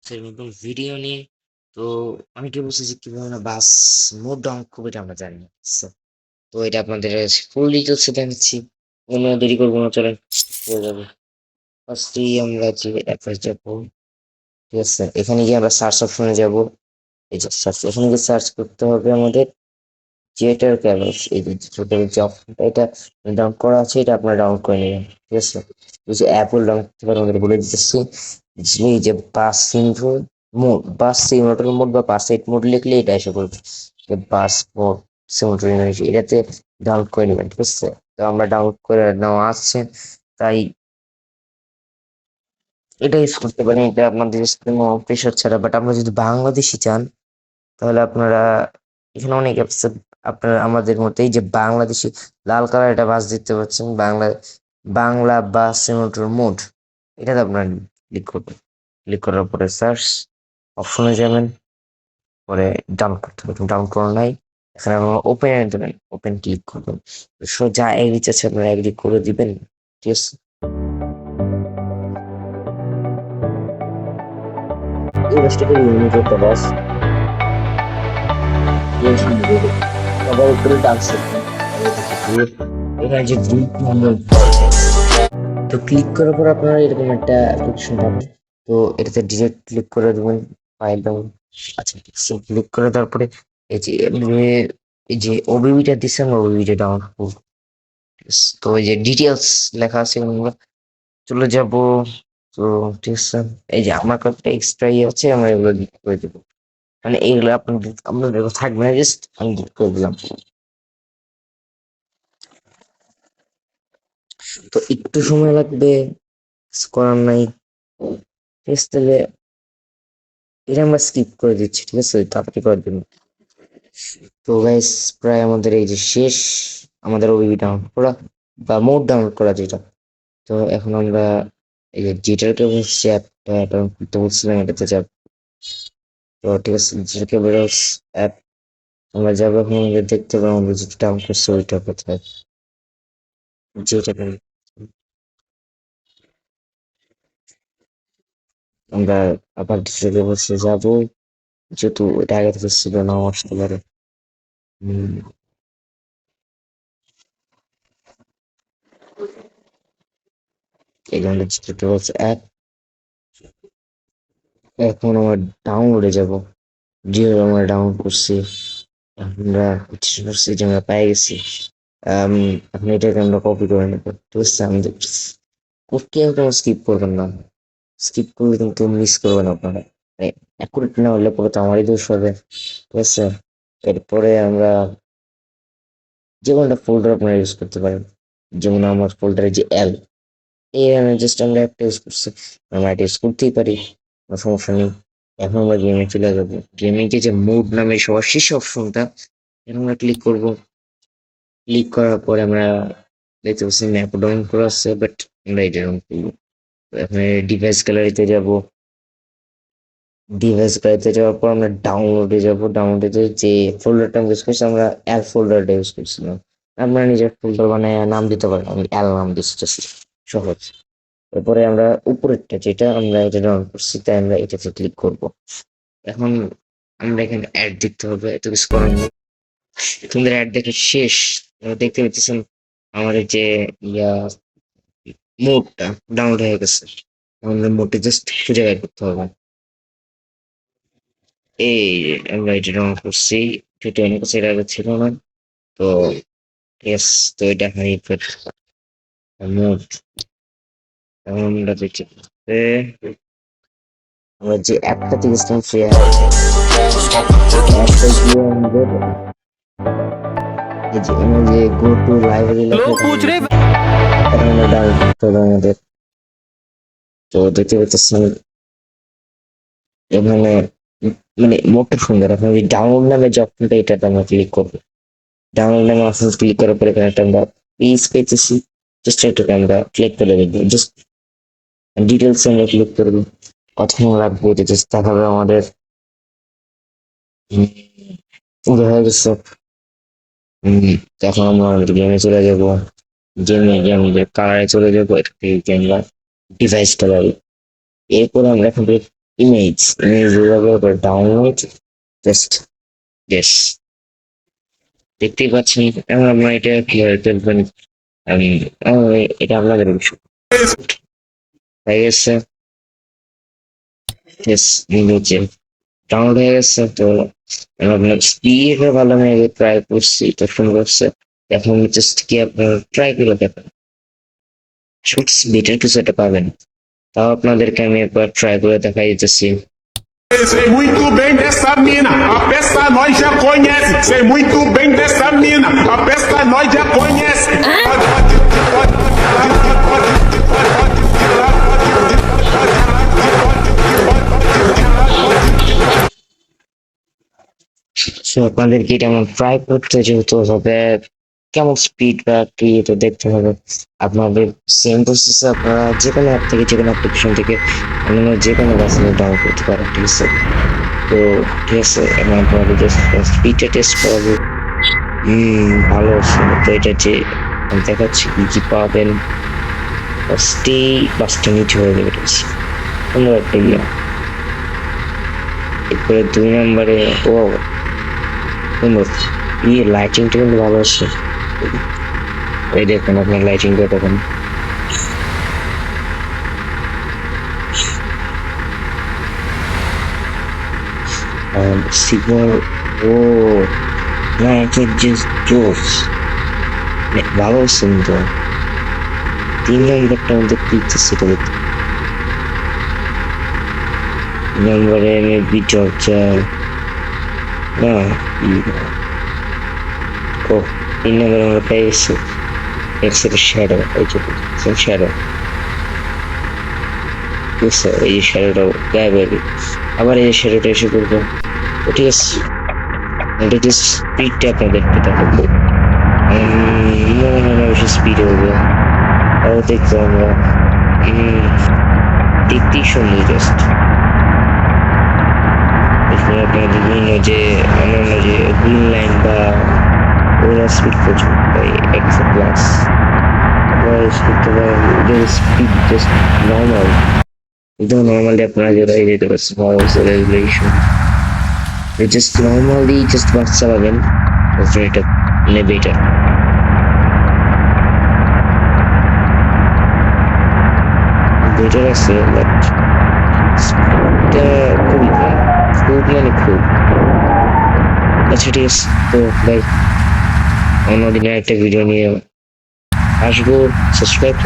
সেই নতুন ভিডিও নিয়ে। তো অনেকে বলছে যে কিভাবে না বাস মোড ডাউন করবে এটা আমরা জানি না। তো এটা আপনাদের ফুল ডিটেলস দেখাচ্ছি। কোনো দেরি করবো না, চলেন হয়ে যাবে। ফার্স্টেই আমরা যে অ্যাপে যাবো, ঠিক আছে, এখানে গিয়ে আমরা সার্চ অপশনে যাবো। এই যে সার্চ, এখানে গিয়ে সার্চ করতে হবে আমাদের থিয়েটার ক্যামেরা। এই যে ছোট যে অপশনটা, এটা ডাউন করা আছে, এটা আপনারা ডাউন করে নেবেন, ঠিক আছে। এই যে অ্যাপল ডাউন করতে পারেন, আমাদের বলে দিতেছি। এই যে bus syndrome mode, bus simulator mode বা বাস এইট মোড লিখলে এটা এসে করবে যে বাস মোড সিমুলেটর, এটাতে ডাউনলোড করে নেবেন, ঠিক আছে। তো আমরা ডাউনলোড করে নেওয়া আছে, তাই এটা ইউজ করতে পারেন। এটা আপনাদের কোনো প্রেশার ছাড়া। বাট আপনারা যদি বাংলাদেশি চান তাহলে আপনারা এখানে অনেক অ্যাপস, আপনারা আমাদের মতো এই যে বাংলাদেশি লাল কালার এটা বাস দিতে পারছেন, বাংলা বাংলা বাস সিমুলেটর মোড, এটাতে আপনারা ক্লিক করবেন। ক্লিক করার পরে সার্চ অপশনে যাবেন, পরে ডাউনলোড করতে হবে। ডাউনলোড করা নাই, এখানে আপনারা ওপেন এ দেবেন, ওপেন ক্লিক করবেন। যা এগ্রি চাচ্ছে আপনারা এগ্রি করে দিবেন, ঠিক আছে। এই বাসটাকে লিমিটেড একটা বাস, সবার উপরে ডান্স করবেন। এখানে যে গ্রুপ নম্বর, তো ক্লিক করার পর আপনারা এরকম একটা অপশন পাবেন। তো এটাতে ডিরেক্ট ক্লিক করে দেবেন, ফাইল ডাউন। আচ্ছা, ঠিক আছে, ক্লিক করে দেওয়ার পরে এই যে এই যে ওবিবিটা দিচ্ছে, আমরা ওবিবিটা ডাউনলোড করবো। তো এই যে ডিটেলস লেখা আছে, আমরা চলে যাব। তো ঠিক আছে, এই যে আমার কয়েকটা এক্সট্রা ইয়ে আছে, আমরা এগুলো ডিলিট করে দেবো। মানে এইগুলো আপনাদের আপনাদের থাকবে না, জাস্ট আমি ডিলিট করে দিলাম। তো একটু সময় লাগবে, কিছু করার নাই, ঠিক আছে। তাহলে এটা আমরা স্কিপ করে দিচ্ছি, ঠিক আছে, তাড়াতাড়ি করার জন্য। তো গাইস, প্রায় আমাদের এই যে শেষ, আমাদের ওবিবি ডাউনলোড করা বা মোড ডাউনলোড করা যেটা। তো এখন আমরা এই যে যেটাকে বলছি অ্যাপটা ডাউনলোড করতে বলছিলাম, এটাতে যাব। তো ঠিক আছে, যেটাকে বেরোস অ্যাপ, আমরা যাবো। এখন আমাদের দেখতে পাবো আমরা যেটা ডাউনলোড করছি ওইটা কোথায়, যেটাকে আমরা আবার ডিজিটাল বসে যাবো, যেহেতু এটা আগে থেকে ছিল না আসতে পারে। হম, এই আমাদের ডিজিটাল অ্যাপ। এখন আমার ডাউনলোডে যাব, যেভাবে আমরা ডাউনলোড করছি, আমরা চেষ্টা করছি যে আমরা পেয়ে গেছি। এখন এটাকে আমরা কপি করে নেবো, ঠিক আছে। আমাদের কোডকে কোনো স্কিপ করবেন না, স্কিপ করলে কিন্তু মিস করবেন আপনারা। মানে অ্যাকুরেট না হলে পরে তো আমারই দোষ হবে, ঠিক আছে। এরপরে আমরা যে কোনো একটা ফোল্ডার আপনারা ইউজ করতে পারেন। যেমন আমার ফোল্ডারে যে এল, এই জাস্ট আমরা একটা ইউজ করছি, আমরা এটা ইউজ করতেই পারি, কোনো সমস্যা নেই। এখন আমরা গেমে চলে যাবো। গেমে গিয়ে যে মুড নামে সবার শেষ অপশনটা, এখন আমরা ক্লিক করবো। ক্লিক করার পরে আমরা দেখতে পাচ্ছি ম্যাপ ডাউন করা আছে, বাট আমরা এটা ডাউন করবো। তো এখানে ডিভাইস গ্যালারিতে যাব। ডিভাইস গ্যালারিতে যাওয়ার পর আমরা ডাউনলোডে যাব। ডাউনলোডে যে ফোল্ডারটা আমরা ইউজ করছি, আমরা এল ফোল্ডারটা ইউজ করছিলাম। আপনারা নিজের ফোল্ডার বানায় নাম দিতে পারেন, আমি এল নাম দিচ্ছি, just সহজ। এরপরে আমরা উপরেরটা যেটা আমরা এটা ডাউনলোড করছি, তাই আমরা এটাতে ক্লিক করব। এখন আমরা এখানে অ্যাড দেখতে হবে, এত কিছু করার নেই। সুন্দর অ্যাড দেখা শেষ। দেখতে পাচ্ছেন আমাদের যে ইয়া মোডটা ডাউনলোড হয়ে গেছে। আমাদের মোডটা জাস্ট খুঁজে বের করতে হবে। এই যে আমরা এটা ডাউনলোড করছি, যেটা আমার কাছে এর আগে ছিল না। তো ইয়েস, তো এটা এখানে মোড, এখন আমরা দেখছি আমরা যে অ্যাপটাতে গেছিলাম সেই অ্যাপটা গিয়ে আমাদের এই যে আমরা যে গো টু লাইব্রেরি লেখা, लोग पूछ रहे এটা আমরা ডাউনলোড করতে হবে আমাদের। তো দেখতে পাচ্ছেন এখানে মানে মোটটা সুন্দর। এখন ওই ডাউনলোড নামে যে অপশনটা, এটাতে আমরা ক্লিক করবো। ডাউনলোড নামে অপশন ক্লিক করার পরে এখানে একটা আমরা পেজ পেয়েছি, জাস্ট এটাকে আমরা ক্লিক করে দেখবো। জাস্ট ডিটেলস আমরা ক্লিক করবো, কতক্ষণ লাগবে এটা জাস্ট দেখাবে আমাদের। হয়ে গেছে। তো এখন আমরা গেমে চলে যাবো। গেমে গিয়ে আমাদের কালারে চলে যাবো, এটা থেকে আমরা ডিভাইস কালারে। এরপর আমরা এখন ইমেজ ব্যবহার করে ডাউনলোড জাস্ট ইয়েস দেখতেই পাচ্ছেন। এখন আপনারা এটা কিভাবে তুলবেন আমি এটা আপনাদের বিষয় হয়ে গেছে। ইয়েস নিচে ডাউনলোড হয়ে গেছে। তো আমি আপনার স্পিড ভালো আমি আগে ট্রাই করছি, তো ফোন করছে। এখন জাস্ট কি আপনার ট্রাই করে দেখেন, শুটস বেটার কিছু একটা পাবেন। তাও আপনাদেরকে আমি একবার ট্রাই করে দেখাই দিতেছি। Sei muito bem dessa mina, a peça nós já conhece. Sei muito bem dessa mina, a peça nós já conhece. So আপনাদেরকে এটা আমার ট্রাই করতে যেহেতু হবে, কেমন স্পিড বা কি এটা দেখতে হবে। আপনাদের সেম প্রসেসে আপনারা যে কোনো অ্যাপ থেকে, যে কোনো অ্যাপ্লিকেশন থেকে অন্যান্য যে কোনো গাছগুলো ডাউনলোড করতে পারেন, ঠিক আছে। তো ঠিক আছে, এখন আপনাদের জাস্ট স্পিডটা টেস্ট করাবো। ভালো আছে। তো এটা যে আমি দেখাচ্ছি কি কি পাবেন। ফার্স্টেই বাসটা নিচে হয়ে যাবে, ঠিক আছে, সুন্দর একটা ইয়ে। এরপরে 2 নম্বরে ও সুন্দর ইয়ে, লাইটিংটা কিন্তু ভালো আছে। এই দেখুন আপনার লাইটিংটা দেখুন। সিগন্যাল, ও না, এটা জাস্ট জোস, ভালো আছে কিন্তু। 3 নম্বরটা আমাদের পিকচার সেটা দেখতে। নম্বরে মেবি চর্চা না, ও 3 নম্বরে আমরা পেয়ে গেছি এক্সের শ্যাডো। এই যে শ্যাডো, ঠিক আছে, এই যে শ্যাডোটাও গায়েব হয়ে গেছে। আবার এই যে শ্যাডোটা এসে করবো। তো ঠিক আছে, এটা যে স্পিডটা আপনাদের দেখাবো। বেশি স্পিড হবে, তাও দেখবো আমরা। দেখতেই সুন্দর জাস্ট। এখানে আপনার বিভিন্ন যে অন্যান্য যে গ্রিন লাইন বা ওরা স্পিড পর্যন্ত একশো প্লাস স্পিড জাস্ট নর্মাল, একদম নর্মালি আপনারা যেটা যেতে পারছেন রেগুলেশন জাস্ট নর্মালি জাস্ট বাস চালাবেন, এটা নেবে। এটা বেটার আছে, বাট এটা খুবই কম, খুব মানে খুব। আচ্ছা ঠিক আছে, তো ভাই অন্যদিনে একটা ভিডিও নিয়ে আসবো। সাবস্ক্রাইব